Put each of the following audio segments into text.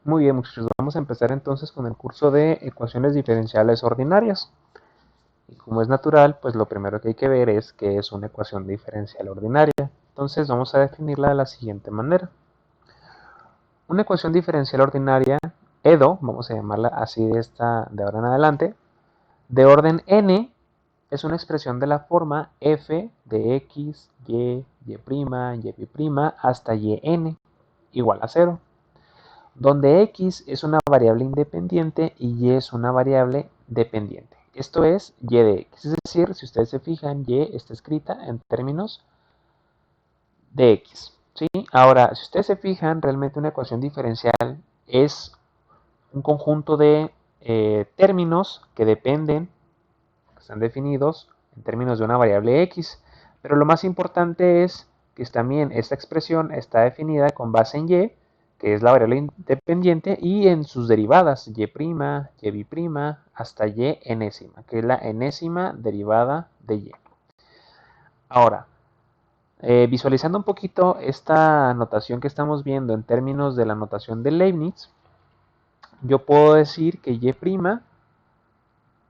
Muy bien, muchachos, vamos a empezar entonces con el curso de ecuaciones diferenciales ordinarias. Y como es natural, pues lo primero que hay que ver es qué es una ecuación diferencial ordinaria. Entonces vamos a definirla de la siguiente manera. Una ecuación diferencial ordinaria, EDO, vamos a llamarla así de ahora en adelante, de orden n, es una expresión de la forma f de x, y, y', hasta yn igual a 0. Donde x es una variable independiente y y es una variable dependiente. Esto es y de x, es decir, si ustedes se fijan, y está escrita en términos de x. ¿Sí? Ahora, si ustedes se fijan, realmente una ecuación diferencial es un conjunto de términos que dependen, que están definidos en términos de una variable x. Pero lo más importante es que también esta expresión está definida con base en y, que es la variable independiente, y en sus derivadas, y', y', hasta y enésima, que es la enésima derivada de y. Ahora, visualizando un poquito esta notación que estamos viendo en términos de la notación de Leibniz, yo puedo decir que y'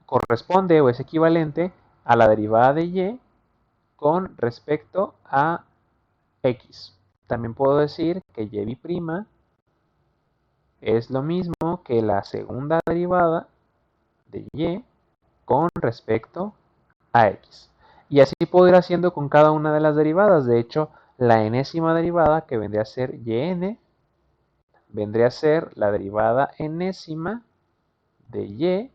corresponde o es equivalente a la derivada de y con respecto a x. También puedo decir que y' es lo mismo que la segunda derivada de y con respecto a x. Y así puedo ir haciendo con cada una de las derivadas. De hecho, la enésima derivada, que vendría a ser yn, vendría a ser la derivada enésima de y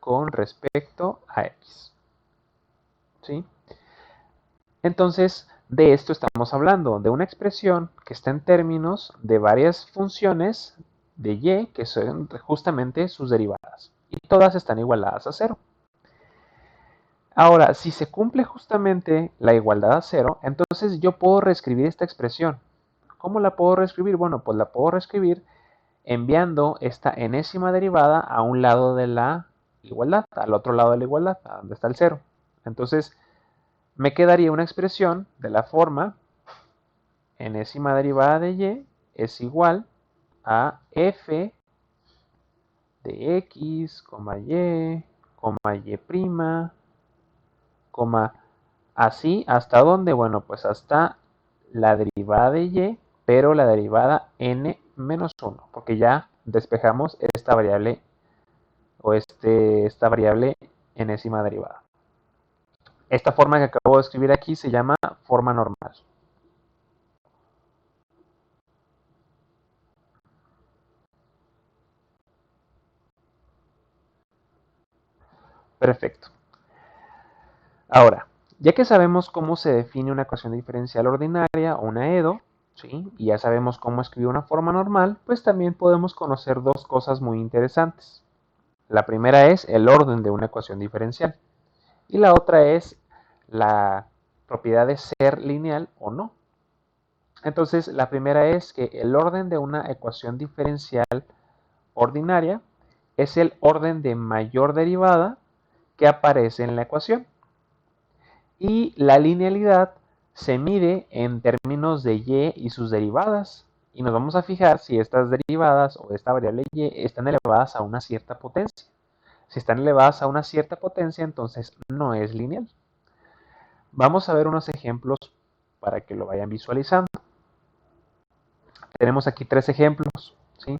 con respecto a x. ¿Sí? Entonces, de esto estamos hablando, de una expresión que está en términos de varias funciones de y, que son justamente sus derivadas. Y todas están igualadas a 0. Ahora, si se cumple justamente la igualdad a 0, entonces yo puedo reescribir esta expresión. ¿Cómo la puedo reescribir? Bueno, pues la puedo reescribir enviando esta enésima derivada a un lado de la igualdad, al otro lado de la igualdad, a donde está el 0. Entonces, me quedaría una expresión de la forma enésima derivada de y es igual a f de x, y, así, ¿hasta dónde? Bueno, pues hasta la derivada de y, pero la derivada n menos 1, porque ya despejamos esta variable o esta variable enésima derivada. Esta forma que acabo de escribir aquí se llama forma normal. Perfecto. Ahora, ya que sabemos cómo se define una ecuación diferencial ordinaria o una EDO, ¿sí? Y ya sabemos cómo escribir una forma normal, pues también podemos conocer dos cosas muy interesantes. La primera es el orden de una ecuación diferencial y la otra es la propiedad de ser lineal o no. Entonces, la primera es que el orden de una ecuación diferencial ordinaria es el orden de mayor derivada que aparece en la ecuación. Y la linealidad se mide en términos de y sus derivadas. Y nos vamos a fijar si estas derivadas o esta variable y están elevadas a una cierta potencia. Si están elevadas a una cierta potencia, entonces no es lineal. Vamos a ver unos ejemplos para que lo vayan visualizando. Tenemos aquí tres ejemplos, ¿sí?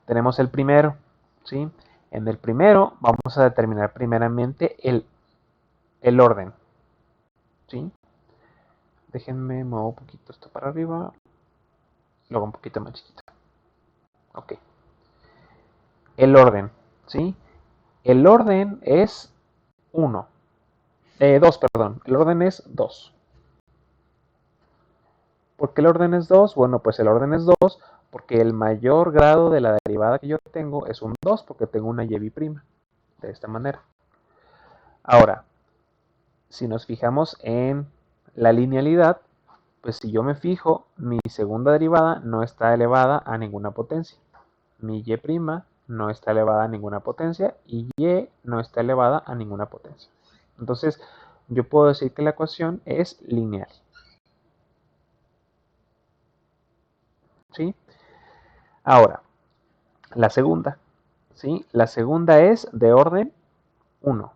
Tenemos el primero, ¿sí? En el primero vamos a determinar primeramente el orden, ¿sí? Déjenme mover un poquito esto para arriba, luego un poquito más chiquito. Ok. El orden, ¿sí? El orden es 1. 2, perdón. El orden es 2. ¿Por qué el orden es 2? Bueno, pues el orden es 2 porque el mayor grado de la derivada que yo tengo es un 2 porque tengo una y prima. De esta manera. Ahora, si nos fijamos en la linealidad, pues si yo me fijo, mi segunda derivada no está elevada a ninguna potencia. Mi y' no está elevada a ninguna potencia y y no está elevada a ninguna potencia. Entonces, yo puedo decir que la ecuación es lineal. ¿Sí? Ahora, La segunda, ¿sí? La segunda es de orden 1.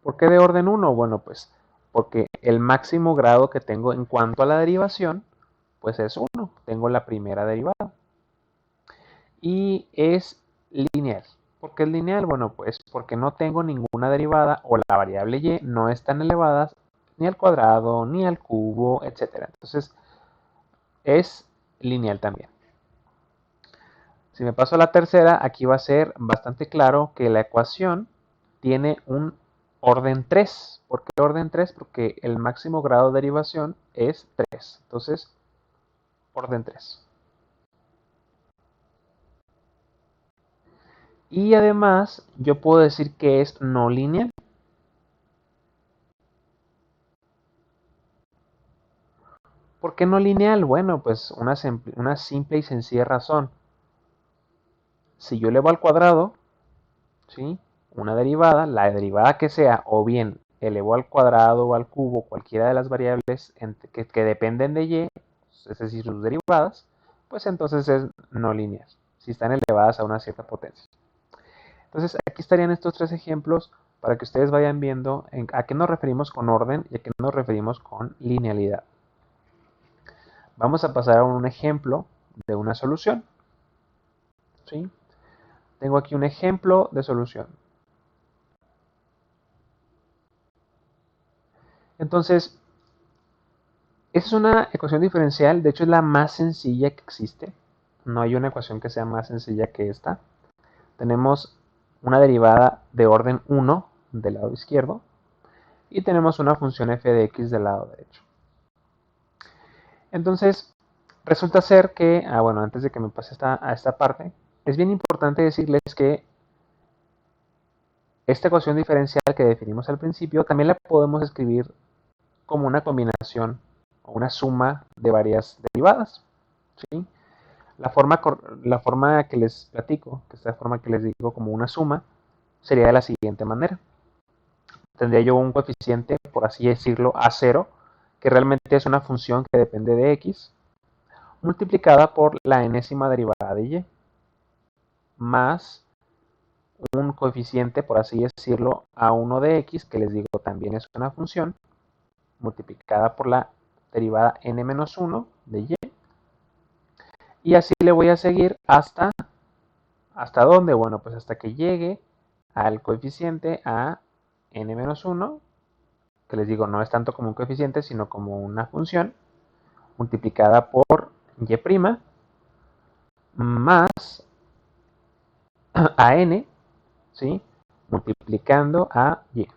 ¿Por qué de orden 1? Bueno, pues porque el máximo grado que tengo en cuanto a la derivación, pues es 1. Tengo la primera derivada. Y es lineal. ¿Por qué es lineal? Bueno, pues porque no tengo ninguna derivada o la variable y no es tan elevada ni al cuadrado, ni al cubo, etc. Entonces, es lineal también. Si me paso a la tercera, aquí va a ser bastante claro que la ecuación tiene un orden 3. ¿Por qué orden 3? Porque el máximo grado de derivación es 3. Entonces, orden 3. Y además, yo puedo decir que es no lineal. ¿Por qué no lineal? Bueno, pues una simple y sencilla razón. Si yo elevo al cuadrado, ¿sí? Una derivada, la derivada que sea, o bien elevo al cuadrado o al cubo, cualquiera de las variables que dependen de y, es decir, sus derivadas, pues entonces es no lineal, si están elevadas a una cierta potencia. Entonces, aquí estarían estos tres ejemplos para que ustedes vayan viendo a qué nos referimos con orden y a qué nos referimos con linealidad. Vamos a pasar a un ejemplo de una solución. ¿Sí? Tengo aquí un ejemplo de solución. Entonces, esa es una ecuación diferencial, de hecho es la más sencilla que existe. No hay una ecuación que sea más sencilla que esta. Tenemos una derivada de orden 1 del lado izquierdo y tenemos una función f de x del lado derecho. Entonces, resulta ser que, bueno, antes de que me pase a esta parte, es bien importante decirles que esta ecuación diferencial que definimos al principio también la podemos escribir como una combinación o una suma de varias derivadas. ¿Sí? La forma que les platico, que es la forma que les digo como una suma, sería de la siguiente manera. Tendría yo un coeficiente, por así decirlo, A0, que realmente es una función que depende de x, multiplicada por la enésima derivada de y, más un coeficiente, por así decirlo, A1 de x, que les digo también es una función, multiplicada por la derivada n-1 de y. Y así le voy a seguir ¿hasta dónde? Bueno, pues hasta que llegue al coeficiente a n-1, que les digo no es tanto como un coeficiente, sino como una función, multiplicada por y', más a n, ¿sí? Multiplicando a y.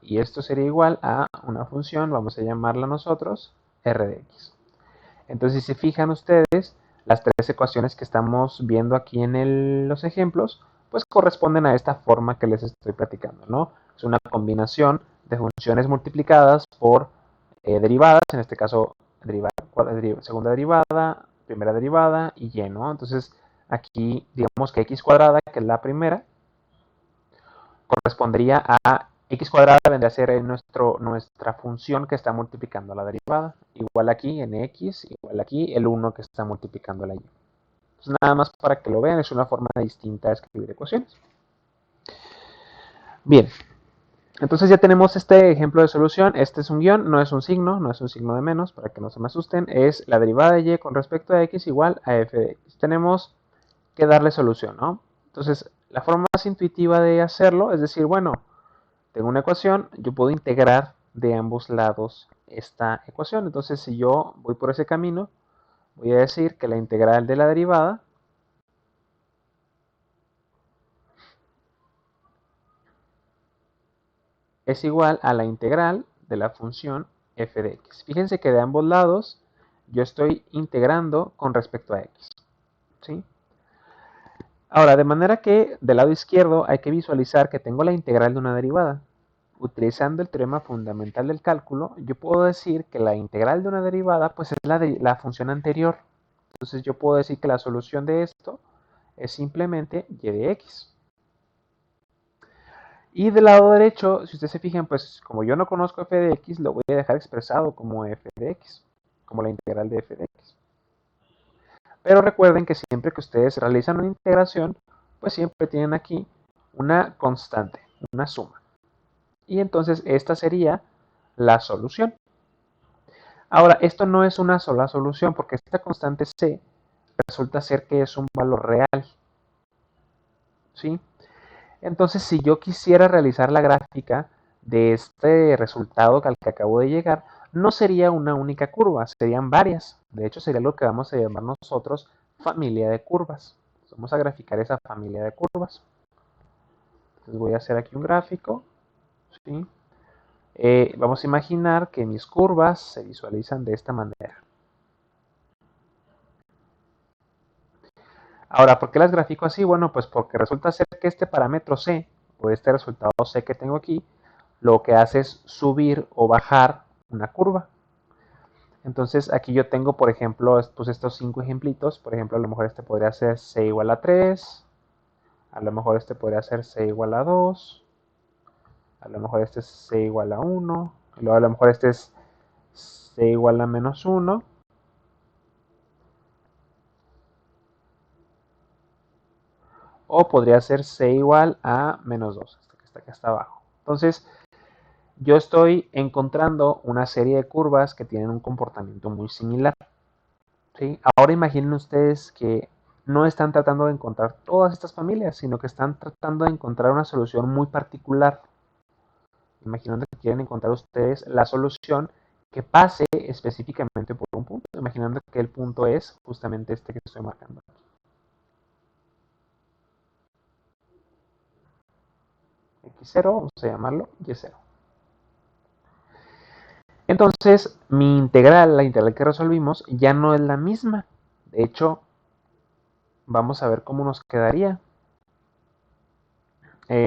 Y esto sería igual a una función, vamos a llamarla nosotros, r de x. Entonces, si se fijan ustedes, las tres ecuaciones que estamos viendo aquí en los ejemplos, pues corresponden a esta forma que les estoy platicando, ¿no? Es una combinación de funciones multiplicadas por derivadas, en este caso segunda derivada, primera derivada y y, ¿no? Entonces, aquí digamos que x cuadrada, que es la primera, correspondería a x cuadrada, vendría a ser nuestra función que está multiplicando la derivada. Igual aquí en x, igual aquí el 1 que está multiplicando la y. Entonces, nada más para que lo vean, es una forma distinta de escribir ecuaciones. Bien, entonces ya tenemos este ejemplo de solución. Este es un guión, no es un signo de menos, para que no se me asusten. Es la derivada de y con respecto a x igual a f de x. Tenemos que darle solución, ¿no? Entonces, la forma más intuitiva de hacerlo es decir, bueno, tengo una ecuación, yo puedo integrar de ambos lados esta ecuación. Entonces, si yo voy por ese camino, voy a decir que la integral de la derivada es igual a la integral de la función f de x. Fíjense que de ambos lados yo estoy integrando con respecto a x. ¿Sí? Ahora, de manera que del lado izquierdo hay que visualizar que tengo la integral de una derivada. Utilizando el teorema fundamental del cálculo, yo puedo decir que la integral de una derivada pues es la función anterior. Entonces yo puedo decir que la solución de esto es simplemente y de x. Y del lado derecho, si ustedes se fijan, pues como yo no conozco f de x, lo voy a dejar expresado como f de x, como la integral de f de x. Pero recuerden que siempre que ustedes realizan una integración, pues siempre tienen aquí una constante, una suma. Y entonces esta sería la solución. Ahora, esto no es una sola solución porque esta constante c resulta ser que es un valor real. ¿Sí? Entonces, si yo quisiera realizar la gráfica de este resultado al que acabo de llegar, no sería una única curva, serían varias. De hecho, sería lo que vamos a llamar nosotros familia de curvas. Vamos a graficar esa familia de curvas. Entonces voy a hacer aquí un gráfico. ¿Sí? Vamos a imaginar que mis curvas se visualizan de esta manera. Ahora, ¿por qué las grafico así? Bueno, pues porque resulta ser que este parámetro c, o este resultado c que tengo aquí, lo que hace es subir o bajar una curva. Entonces aquí yo tengo, por ejemplo, pues estos 5 ejemplitos. Por ejemplo, a lo mejor este podría ser c igual a 3, a lo mejor este podría ser c igual a 2, a lo mejor este es c igual a 1, y luego a lo mejor este es c igual a menos 1, o podría ser c igual a menos 2, este que está aquí hasta abajo. Entonces, yo estoy encontrando una serie de curvas que tienen un comportamiento muy similar. ¿Sí? Ahora imaginen ustedes que no están tratando de encontrar todas estas familias, sino que están tratando de encontrar una solución muy particular. Imaginando que quieren encontrar ustedes la solución que pase específicamente por un punto. Imaginando que el punto es justamente este que estoy marcando. X0, vamos a llamarlo Y0. Entonces, mi integral, la integral que resolvimos, ya no es la misma. De hecho, vamos a ver cómo nos quedaría.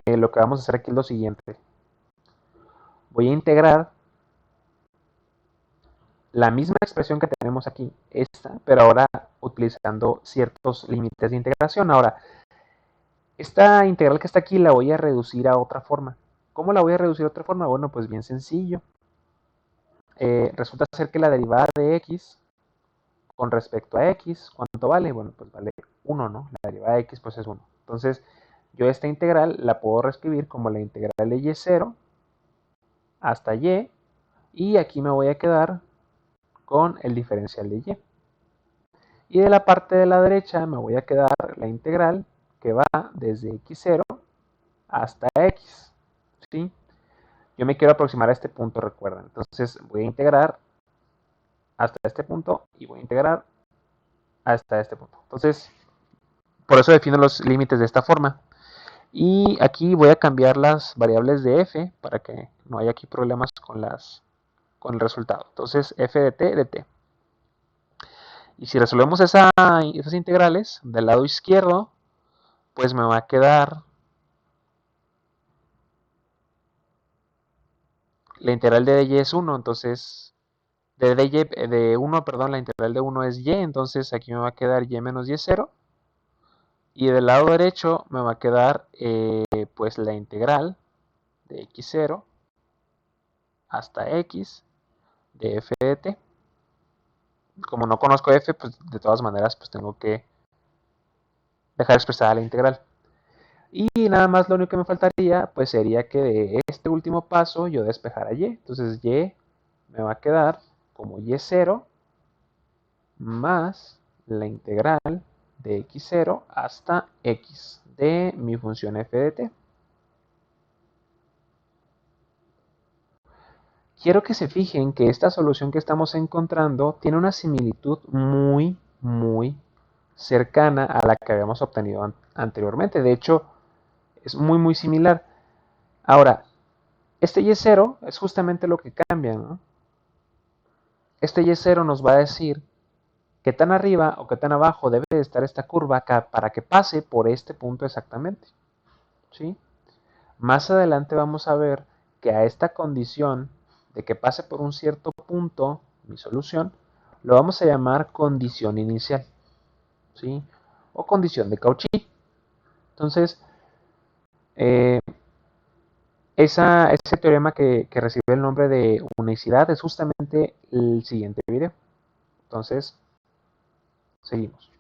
Lo que vamos a hacer aquí es lo siguiente. Voy a integrar la misma expresión que tenemos aquí, esta, pero ahora utilizando ciertos límites de integración. Ahora, esta integral que está aquí la voy a reducir a otra forma. ¿Cómo la voy a reducir a otra forma? Bueno, pues bien sencillo. Resulta ser que la derivada de x con respecto a x, ¿cuánto vale? Bueno, pues vale 1, ¿no? La derivada de x pues es 1. Entonces, yo esta integral la puedo reescribir como la integral de y0 hasta y aquí me voy a quedar con el diferencial de y. Y de la parte de la derecha me voy a quedar la integral que va desde x0 hasta x. ¿Sí? Yo me quiero aproximar a este punto, recuerden. Entonces voy a integrar hasta este punto y voy a integrar hasta este punto. Entonces, por eso defino los límites de esta forma. Y aquí voy a cambiar las variables de f para que no haya aquí problemas con el resultado. Entonces, f de t de t. Y si resolvemos esas integrales del lado izquierdo, pues me va a quedar la integral de y es 1, entonces de 1, perdón, la integral de 1 es y, entonces aquí me va a quedar y menos y0. Y del lado derecho me va a quedar pues la integral de x0 hasta x de f de t. Como no conozco f, pues de todas maneras pues tengo que dejar expresada la integral. Y nada más lo único que me faltaría pues sería que de este último paso yo despejara y. Entonces y me va a quedar como y0 más la integral de x0 hasta x de mi función f de t. Quiero que se fijen que esta solución que estamos encontrando tiene una similitud muy cercana a la que habíamos obtenido anteriormente. De hecho, es muy similar. Ahora, este y0 es justamente lo que cambia, ¿no? Este y0 nos va a decir qué tan arriba o qué tan abajo debe de estar esta curva acá para que pase por este punto exactamente. ¿Sí? Más adelante vamos a ver que a esta condición de que pase por un cierto punto mi solución, lo vamos a llamar condición inicial. ¿Sí? O condición de Cauchy. Entonces, ese teorema que recibe el nombre de unicidad es justamente el siguiente video. Entonces, seguimos.